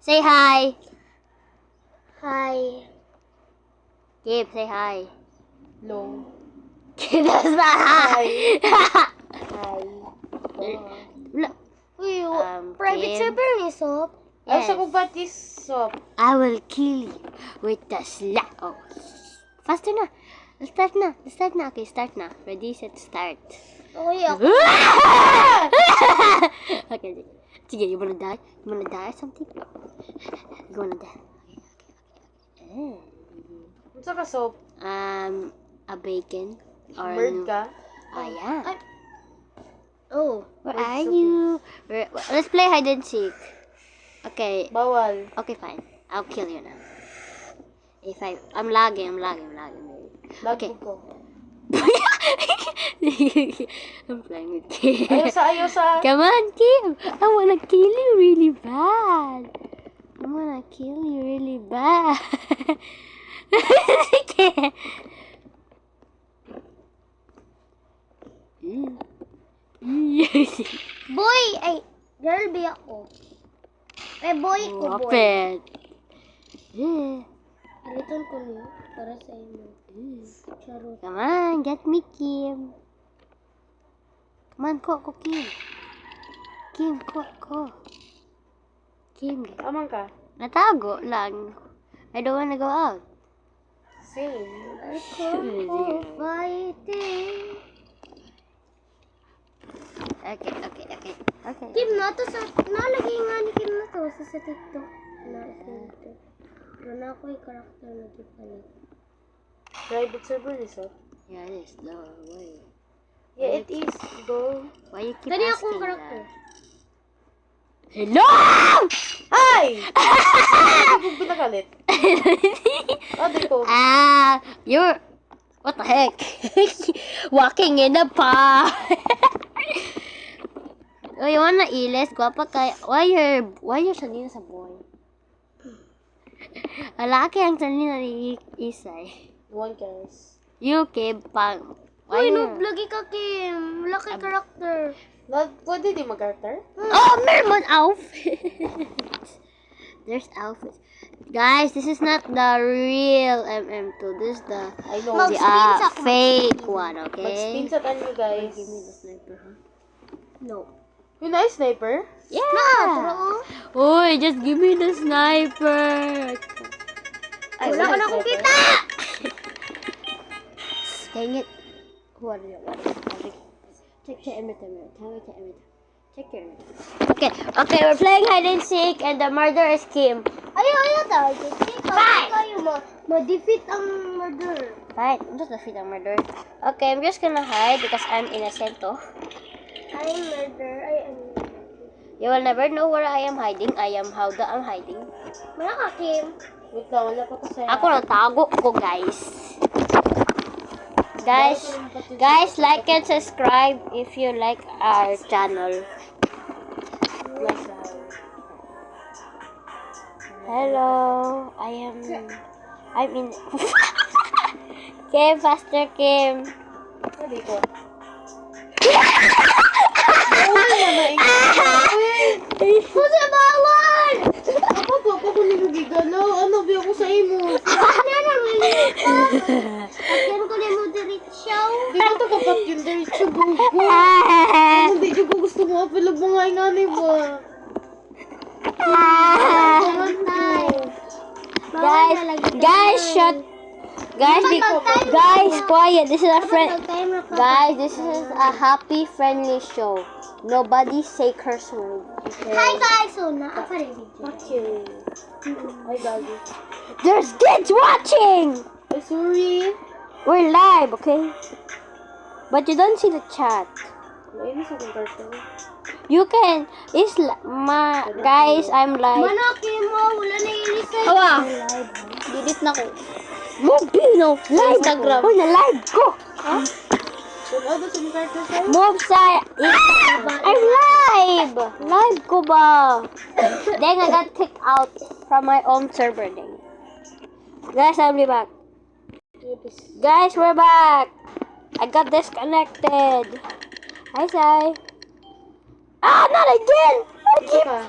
Say hi. Hi. Gabe, say hi. No. That's not hi. Hi. Uy, private Kim. server ni Sop. Yes. Asa ko ba this soap? I will kill you with the slap. Oh. Faster na. Start na. Start na. Okay, start na. Ready, set, start. Okay, ako. Okay, sige, you wanna die? You wanna die or something? You wanna die? Okay. Unsa ka soap? A bacon or Bird ka? yeah. Ay. Oh. Where are you? Let's play hide and seek. Okay. Bawal. Okay, fine. I'll kill you now. I'm lagging. Lagi Okay. ko. I'm playing with Kim. Ayaw sa. Come on, Kim. I wanna kill you really bad. I wanna kill you really bad. Boy! Ay, girl ba ako? Ay, boy ko, boy. Open. Yeah. Alitan ko niyo para sa inyo. Charot. Come on, get me, Kim. Come on, ko, Kim. Kim, ko. Kim, Amang ka? natago lang. I don't wanna go out. Same. I come for fighting. Okay. Kim na to sa... Nalagay nga ni Kim na to sa TikTok. Wala ako yung karakter na gipalit. Private server ni soap? Yeah, it is. No way. Yeah, it is. Go. Why you keep Kani asking akong karakter. that? Hello! Ay! Hindi ko pinakalit. Ate ko. You're... What the heck? Walking in the park. Oh, you wanna iles? Guwapa kay... Why you're sanina sa boy? Lalaki ang sanina ni Isay. One guys. You, Kim, pang... Uy, you- noob lagi ka, Kim. Wala kay karakter. Pwede di mag-character? Oh, meron outfits. There's outfits. Guys, this is not the real MM2. This is the I know. Mag-screenshot mo. fake one, okay? Mag-screenshot on you guys. Give me the sniper, huh? No. Yung nice sniper? Yeah! Uy, just give me the sniper. Wala ka na akong kita! Dang it. What is it? Check everything. Check your everything. Okay, we're playing hide and seek and the murder is Kim. Ayaw, target. Bye! Kayo ma-defeat ang murder. Right, I'm just defeat the murder. Okay, I'm just gonna hide because I'm innocent, oh. I'm murder. You will never know where I am hiding. I am how I'm hiding. Wala ka, Kim. Wait lang, wala pa to sa'yo. Ako natago ko, guys. Guys, like and subscribe if you like our channel. Hello, I'm in. Kim, faster, Kim. Sabi ko. Kasi bawal! Ako po, ako kunin mo gigalaw. Ano, bi ako sa imo. Yan ko na mo diretsyo. Di ba ito kapat yung diretso gugo? Hindi ko gusto mo. Pilag mo nga ingani ba? Guys, shut. Guys, quiet. This is a friend. Guys, this is a happy, friendly show. Nobody say curse word. Okay? Hi guys! So, naapa rin video. Fuck you. Ay, gagi. There's kids watching. Ay, sorry. We're live, okay? But you don't see the chat. Nainis akong cartoon. You can. Guys, I'm live. Manakin mo, wala na ilisay. Awa. Delete na ko. Move, no. Live. Instagram. Uy, na-live ko. Ano sa cartoon sa'yo? Move sa... I'm live. Live ko ba? Then I got kicked out from my own server. Then. Guys, I'll be back. Guys, we're back. I got disconnected. Hi, Sai. Ah, not again! Ito ka.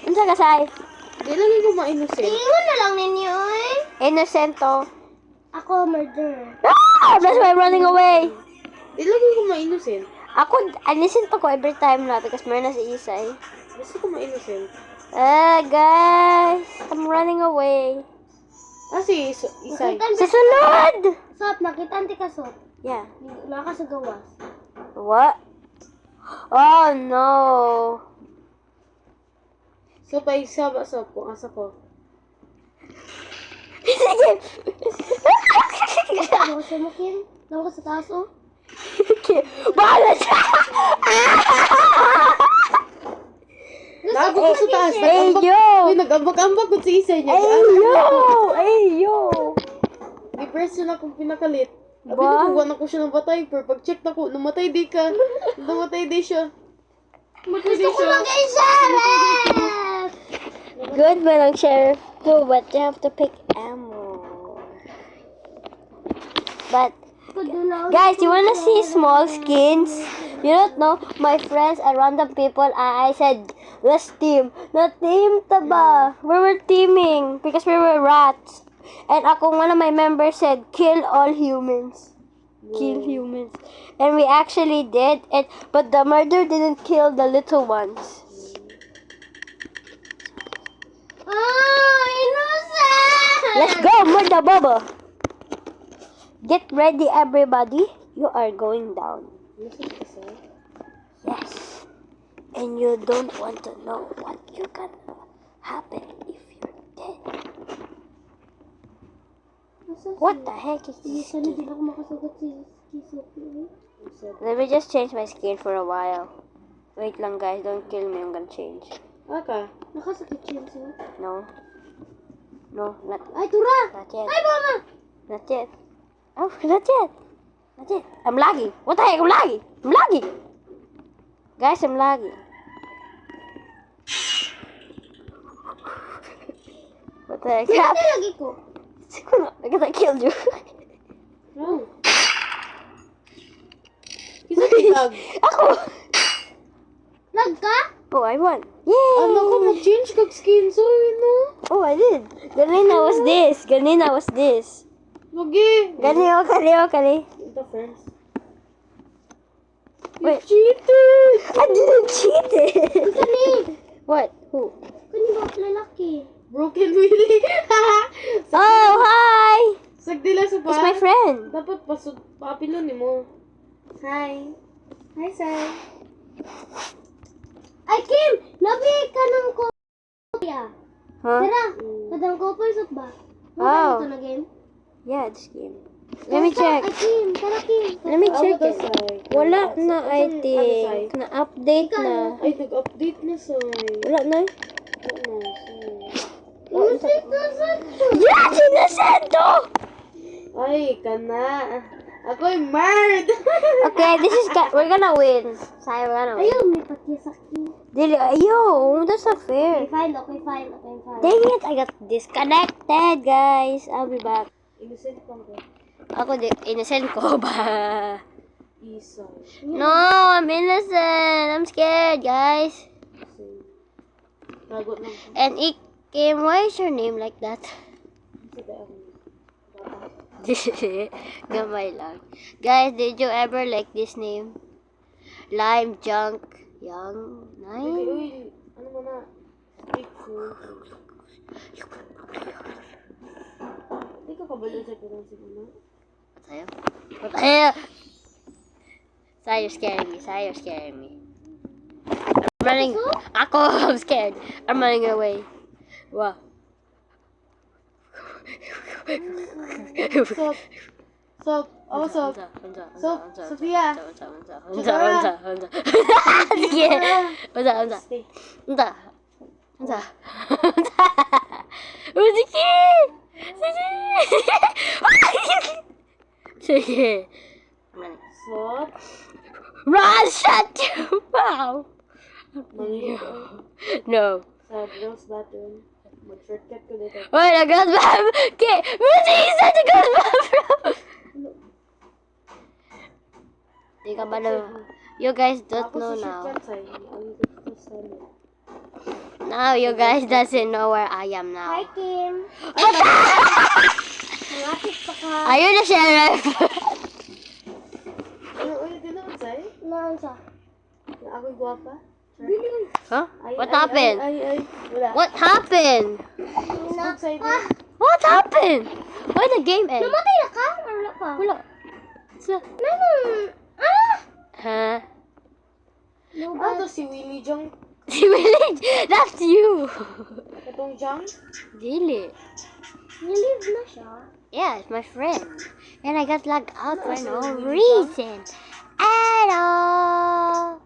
Unsa ka, Sai? Di lagi ko ma-innocent. Ingon na lang ninyo eh. Innocent to. Ako murderer. Ah! That's why I'm running away. Di lagi ko ma-innocent. Ako, innocent ako every time na because meron na si Isay. Gusto ko ma-innocent. Guys, I'm running away. Ah, si Isay. Sa sulod! Sop, nakita anti ka sop. Yeah. Naka sa gawas. What? Oh no. So, pa isa ba sa kung asa ko? Sige. Ano sa mo, Kim? Nang ka sa taas, oh? Bahala siya! Nago ko sa taas. Hey, Nag-ambak. yo! Uy, nag-ambak-ambak ko si Isay niya. Ay, yo! Di person akong pinakalit. Abi Ba? nakuha na ko siya ng batay. Pero pag-check na ko, namatay di ka. Namatay di siya. Gusto ko lang kay Sheriff! Good man ang sheriff too, but you have to pick ammo. But guys, you wanna see small skins? You don't know, my friends and random people, I said, let's team. Not team taba. We were teaming because we were rats. And one of my members said, kill all humans. Kill humans. And we actually did it, but the murderer didn't kill the little ones. Oh, innocent! Let's go, murder Bubba. Get ready, everybody. You are going down. Yes. And you don't want to know what you can happen if you're dead. What the heck is this? Sana di ako makasagot si Sophie. Let me just change my skin for a while. Wait lang guys, don't kill me. I'm gonna change. Aka. Nakasakit siya siya. No. No, not Ay, tura! not yet. Ay, mama! Not yet. Oh, not yet. Not yet. I'm lagging. What the heck? I'm lagging. I'm lagging. Guys, I'm lagging. What the heck? Ito lagi ko. Because I killed you. No. Kisa kitag. Ako! Lag ka? Oh, I won. Yay! Ano ko, mag-change kag skin. So, no? Oh, I did. Ganina was this. Ganina was this. Lagi. Ganina, kali. Ito, friends. Wait. Cheated! I didn't cheat it. Kani! What? Who? Kani ba lalaki? Broken Willy. Oh, hi! Sagdila sa pa. It's my friend. Dapat papilo ni mo. Hi. Hi, Sai. Ay, Kim! Labi ka ng kopya. Huh? Tara, kadang kopya sot ba? Oh. Ano ito na game? Yeah, this game. Let me check. Ay, Kim! Tara, Kim! Let me check Ito, it. Sai. Wala na, I think. Na-update na. Ay, nag-update na, Sai. Wala na. Ano, Sai. Innocent na saan to? Yes! Innocento! Ay, kana. Ako'y mad! Okay, we're gonna win. Say, we're gonna win. Ayun, may patisaki. Dili, ayo, that's not fair. Okay, fine. Okay. Dang it, I got disconnected, guys. I'll be back. Innocent pa ko. Ako, innocent ko ba? Isa. No, I'm innocent. I'm scared, guys. Nagot lang. And Kim, why is your name like that? Gamay lang. Guys, did you ever like this name? Lime, Junk, Young, Nine? Uy, ano mo na? Speak for. Hindi ka kabalo sa kurang siguro. Tayo? Tayo! Sai, you're scaring me. I'm running. Ako, I'm scared. I'm running away. Wow. Sob. Sophia. Sige. Sob. Run! Shut you! Wow! No. Sa girls bathroom. Mag-shortcut ko dito. Wait, a girl's bathroom! Okay! Where's such a girl's bathroom? Di ka ba na... You guys don't know now. Ako sa shortcut sa'yo. Ang gusto sa Now you guys doesn't know where I am now. Hi, Kim. Malapit pa ka. Are you the sheriff? Ano, ulit din naman sa'yo? Naan sa? Na ako'y guwapa? Huh? What happened? Ay, wala. What happened? Smoke sa'yo. What happened? Why the game end? Namatay na ka? Or wala pa? Wala. Nanon? Ah! Huh? Ano si Willie Jong? Si Willie, that's you. Itong Jong? Dili. Nilive na siya. Yeah, it's my friend. And I got locked out for no reason at all.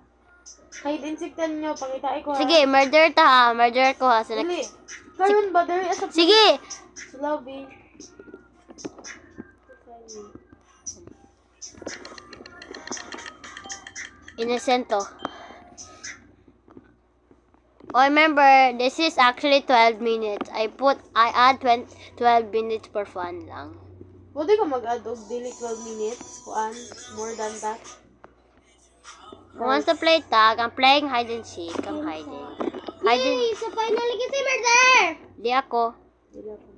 Kahit insiktan nyo, pangitain ko ha. Sige, murder ta ha. Murder ko ha. Dili. Karoon ba? Dari asa Sige. sa lobby. Innocent to. Oh, remember, this is actually 12 minutes. I add 12 minutes for fun lang. Pwede ka mag-add og dili 12 minutes. Kuan, more than that. Who wants to play tag? I'm playing hide and seek. I'm hiding. Yay! So finally kasi murder! Di ako. Dili ako.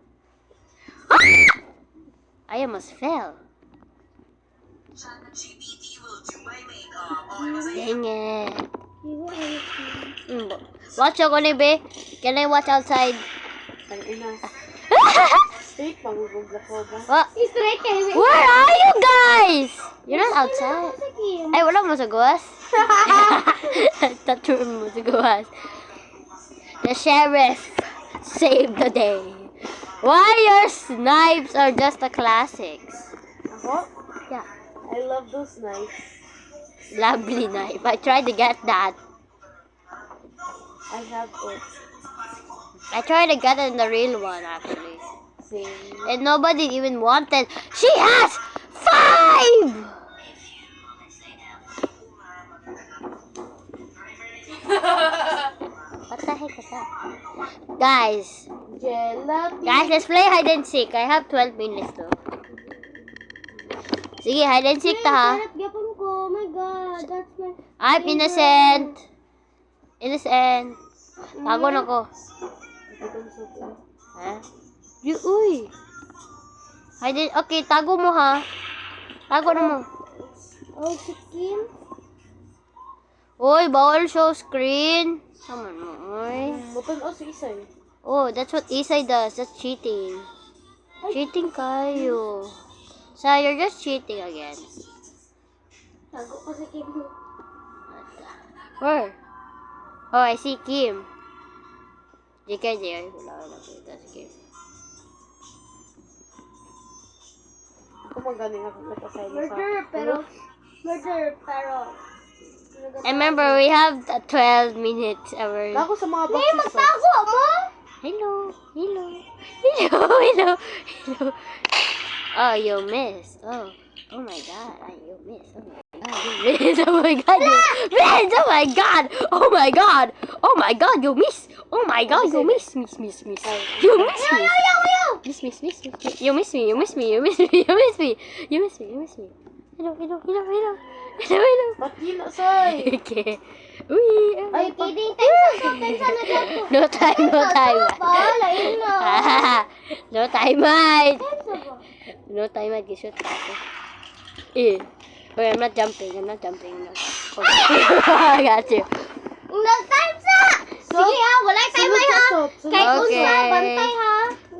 I almost fell. Dang it. Watch ako ni Be. Can I watch outside? Ang ina. Steak, magugugla ko ba? What? Straight kayo. Where are you guys? You're not outside. Ay, wala mo sa gawas. Tattoo mo sa gawas. The sheriff saved the day. Why your snipes are just the classics? Ako? Yeah. I love those knives. Lovely knife. I tried to get that. I have it. I tried to get it in the real one, actually. Same. And nobody even wanted. She has 5! What the heck is that? Guys, Gelatin. let's play hide and seek. I have 12 minutes though. Sige, hide and seek ta ha. Sarap gapon ko. Oh my God. That's my... I'm innocent. Innocent. Tago na ko. Itong soup. Ha? Uy. Hide and... Okay, tago mo ha. Tago na mo. Oh, si Kim. Uy, bawal show screen. Come on mo, uy. Muton o si Isay. Oh, that's what Isay does. That's cheating. Cheating kayo. So, you're just cheating again. Tago ko si Kim. Where? Oh, I see Kim. JK, JK. Wala. That's Kim. Ako magaling ako katasay sa... Murder, pero... And remember, we have 12 minutes. Our... Ako sa mga Hey, boxes. magtago mo! Hello. Hello. Hello. Hello. Hello. Oh, you missed. Oh. Oh my god. You missed. Oh my god. You missed. Oh my god. You missed. Oh my god. Oh my god. Oh my god. You missed. Oh my god. You missed. Miss. You missed me. Miss. You miss me. You miss me. You miss me. You miss me. You miss me. You miss me. Hello. Ba't yun na, Say? Okay. Uy. Ay, pag... Kidding, time sa na dyan ko. No time. Lain na. No time, mate. Time sa ba? No time, mate. Gishoot ako. Eh. Okay, I'm not jumping. Okay. I got you. Nag-time sa! Sige ha, wala time ay ha. Kahit Okay. unsa, bantay ha.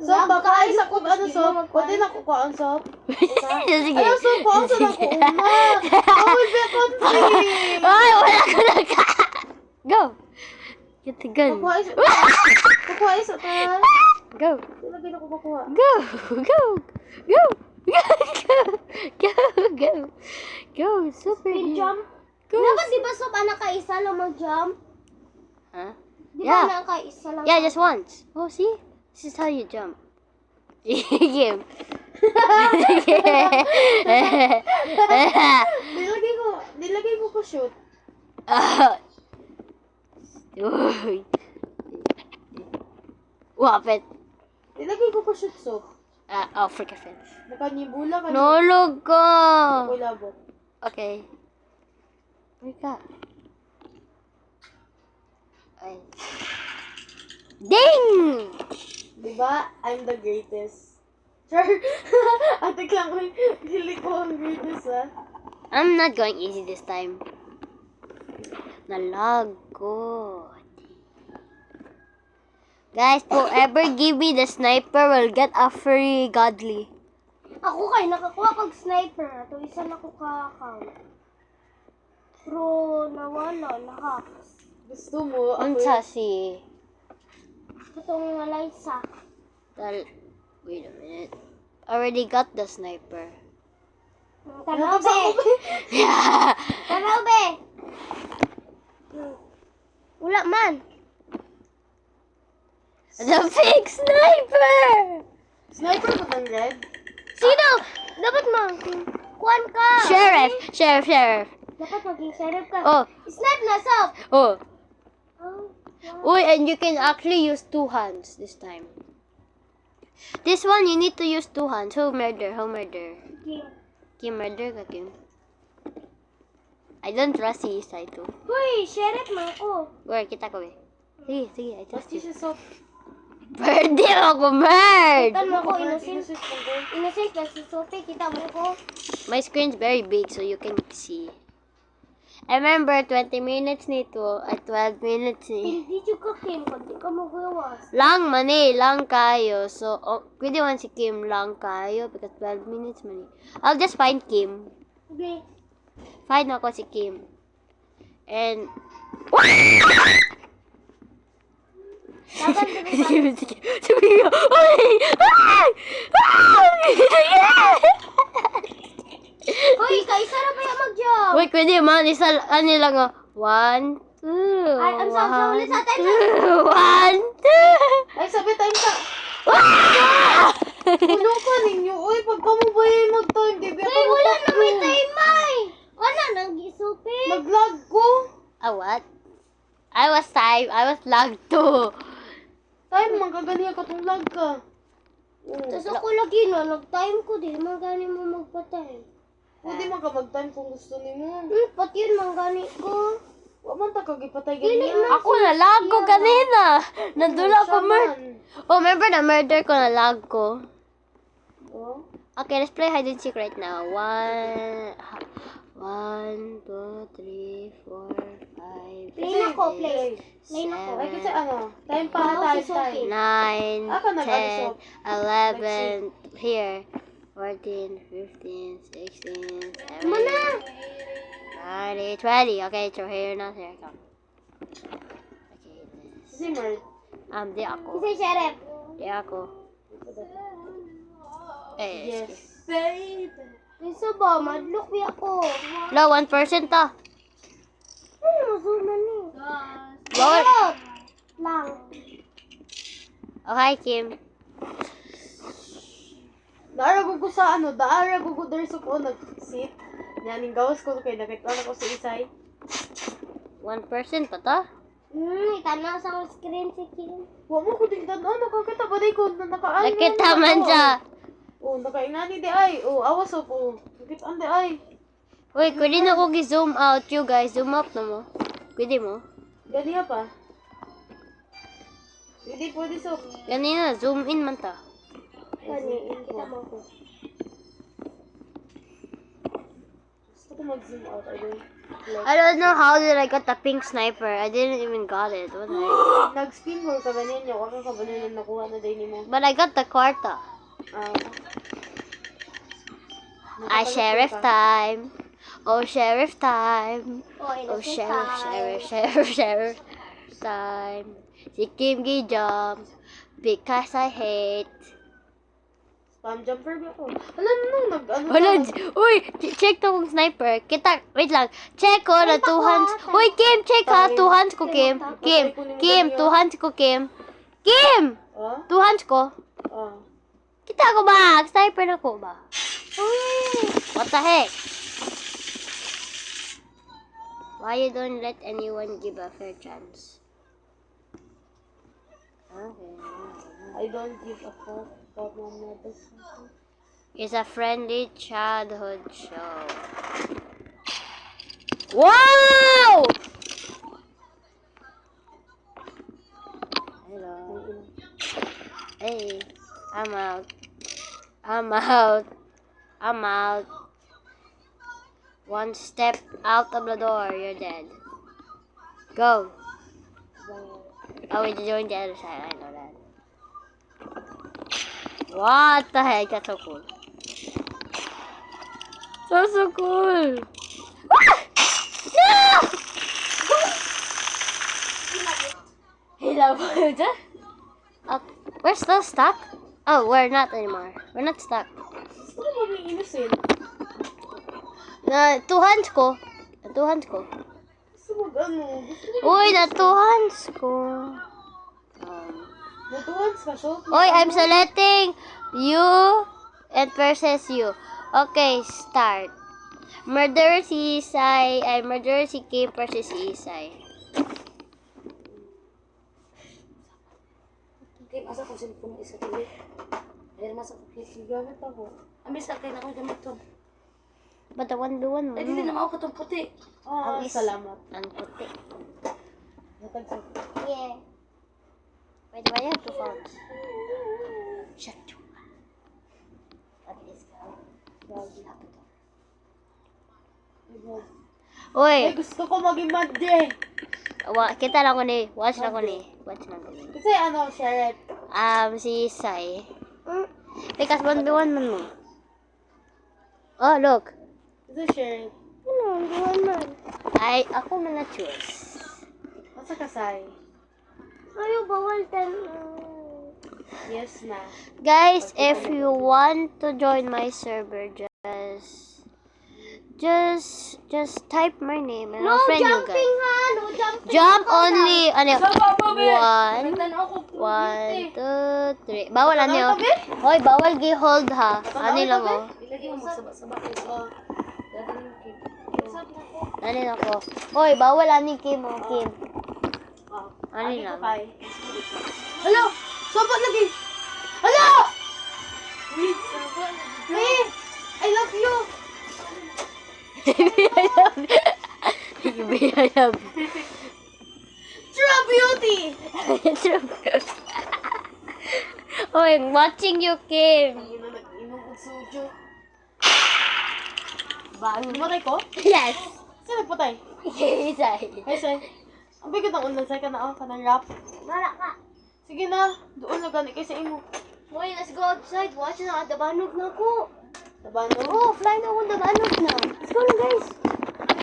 So, baka ay sa kung ano, Sop? Pwede na ko ang Sop? Sige. Ano, Sop? Ang sa na ko una. Awal ba country? Ay, wala ko na ka. Go. Get the gun. Kukuha isa ta. Go. Lagi na ko makuha. Go. Go. Super. Speed jump. Go. Dapat di ba sob anak ka isa lang mag-jump? Huh? Di ba Yeah. anak ka isa lang? Yeah, just once. Oh, see? This is how you jump. Game. Nilagay ko shoot. Uy. Wapit. Nilagay ko shoot, Sop. Oh, freaking fence. Nakanyibula ka. Nulog ko. Ako'y labot. Okay. Where ka? Ay. Ding! Diba? I'm the greatest. Char! Ate lang, hili ko ang greatest, ha? I'm not going easy this time. Nalag ko. Guys, whoever give me the sniper will get a free godly. Ako kay nakakuha kag sniper. Ito isa na ko ka-account. Pero nawala, nahacks. Gusto mo? Unsa si... Itong Eliza. Wait a minute. Already got the sniper. Tanaw be! Tanaw be! Wala man. The fake sniper! Sniper ba ng red? Sino? Dapat kuhan ka. Sheriff. Dapat maging sheriff ka. Oh, Snipe na self. oh. Oh, Uy, and you can actually use 2 hands this time. This one, you need to use 2 hands. Who murder? okay. Kim murder ka, Kim. I don't trust si Isay too. Hoy, sheriff man ko. Where, kita ko eh. Sige, I trust Basti you. siya so... Pwede ako, murd! Tan mo ko, innocent. Innocent mo ko. Innocent na si Sophie. Kita mo ko. My screen's very big so you can see. I remember 20 minutes nito at 12 minutes ni. Hindi ka Kim. Kundi ka magawas. Lang kayo. So, pwede man si Kim lang kayo because 12 minutes man. I'll just find Kim. Okay. Find ako si Kim. And... Dapat Sabi ko, Hoy, kaisa na ba yung mag-job? wait, pwede man. Isa, ano lang, 1, 2, Ay, I'm sorry. Ulit sa time. 1, 2. Ay, sabi time ka. Ano ka ninyo? Uy, pagka mo ba yung mag-time? Di ba? Ay, wala na may time, May. Wala nang Sophie. Nag-lag ko. What? I was lagged too. Time, magkaganiya ka itong lag ka. Tapos ako lagi na, nag-time ko din. Mangani mo magpa-time. Pwede man ka mag-time kung gusto ni mo. Pati yun, mangani ko. Wa man ta kagipatay Dili ganyan. man. Ako na-lag ko kanina. Nandula ko murder. Shaman. Oh, remember na murder ko na-lag ko? Oh? Okay, let's play hide and seek right now. 1, 2, 3, 4, 5, Play na ko, play. Play na ko. Ay, kasi ano, time pa Ako na si time. Sophie. 9, Ako nag-absorb. 10, 11, here. 14, 15, 16, 17, Mana? 19, 20. Okay, so here na, here come. Okay, this. Zimmer. Di ako. Kasi sheriff. Di ako. Yes. Isa ba? Madlock ba ako? Low, 1% ta. Ano masuman ni? Low. Lang. Okay, Kim. Daara ko sa ano, daara ko dere sa ko nag-sit. Yaning gawas ko kay nakita ko sa isay. 1% pa ta? Itanaw sa screen si Kim. Wa mo ko tingnan ano kakita ba day ko na nakaano. Nakita man siya. Oh, nakaingani di ay. Oh, awas of oh. Nakita di ay. Uy, pwede na ko gi-zoom out you guys. Zoom up na mo. Pwede mo? Ganiya pa. Hindi pwede so. Ganina, zoom in man ta. Kani, kita mo ko. Gusto ko mag-zoom out. I don't know how did I got the pink sniper. I didn't even got it. What the heck? Nag-spin roll ka ganyan niya. Wala ka ba na nakuha na din mo? But I got the kwarta. Sheriff time. Oh, sheriff time. Oh, sheriff time. Si Kim gi jump because I hate. Spam jumper ba ako? Alam mo, nag-ano Wala, uy, check to kung sniper. Kita, wait lang. Check ko na 2 hands. Uy, Kim, check ha. 2 hands ko, Kim. Kim, 2 hands ko, Kim. Kim! Oh? 2 hands ko. Oh. Kita ko ba? Sniper na ko ba? What the heck? Why you don't let anyone give a fair chance? Okay. I don't give a fuck about my mother. It's a friendly childhood show. Wow! Hey, I'm out. I'm out. I'm out. One step out of the door, you're dead. Go. Oh, we joined the other side. I know that. What the heck? That's so cool. So cool. No! Hello, we're still stuck? Oh, we're not anymore. We're not stuck. Gusto ko maging innocent. Na two hands ko. Gusto mo ano? Gusto mo Uy, na two hands ko. natuwan ka, so? Uy, I'm selecting you and versus you. Okay, start. Murder si Isay. Ay, murder si Kim versus si Isay. Okay, asa ko cellphone isa kili. Ayun masa ko kili gamit ako. Amis sa kay na ako gamit to. But the one mo. Ay dili na ako katong puti. Ah, salamat. Ang puti. Natag sa... Yeah. Wait, why you have two phones? Shut you. At least Ay, Uy, gusto ko maging madre. kita lang ko ni. Watch lang ko ni. Kasi ano, Sheriff. Si Isay. Because 1v1 man mo. Oh, look. Kasi Sheriff. Ano, 1v1 man. Ay, ako man na choose. Masa kasay? Ayo bawal tan. Yes na. Guys, if you want to join my server, just type my name and I'll friend you guys. ha, no jumping. Jump only. Ano? One. 1, 2, 3. Bawal ano? Hoy, bawal gi-hold ha. Ano lang oh. Ilagay mo magsaba-saba kayo. Ano lang ko. Hoy, bawal ani Kim oh, Kim. Ano Ani lang. ko kay. Hello! Sobat lagi! Hello! Wait! I love you! I love you. True beauty! Hoy, I'm watching you, Kim. Ang ina nag-inom og sujo. Bang. Namatay ko? Yes. Saan nagpatay? Isay. Ay, say. Ang bigat ng unlan, say ka na ka ng rap. Mara ka. Sige na, doon na gani kay sa imo. Hoy, let's go outside. Watch na dabanog na ko. Tabano? Oh, fly na ako dabanog na. Let's go na guys.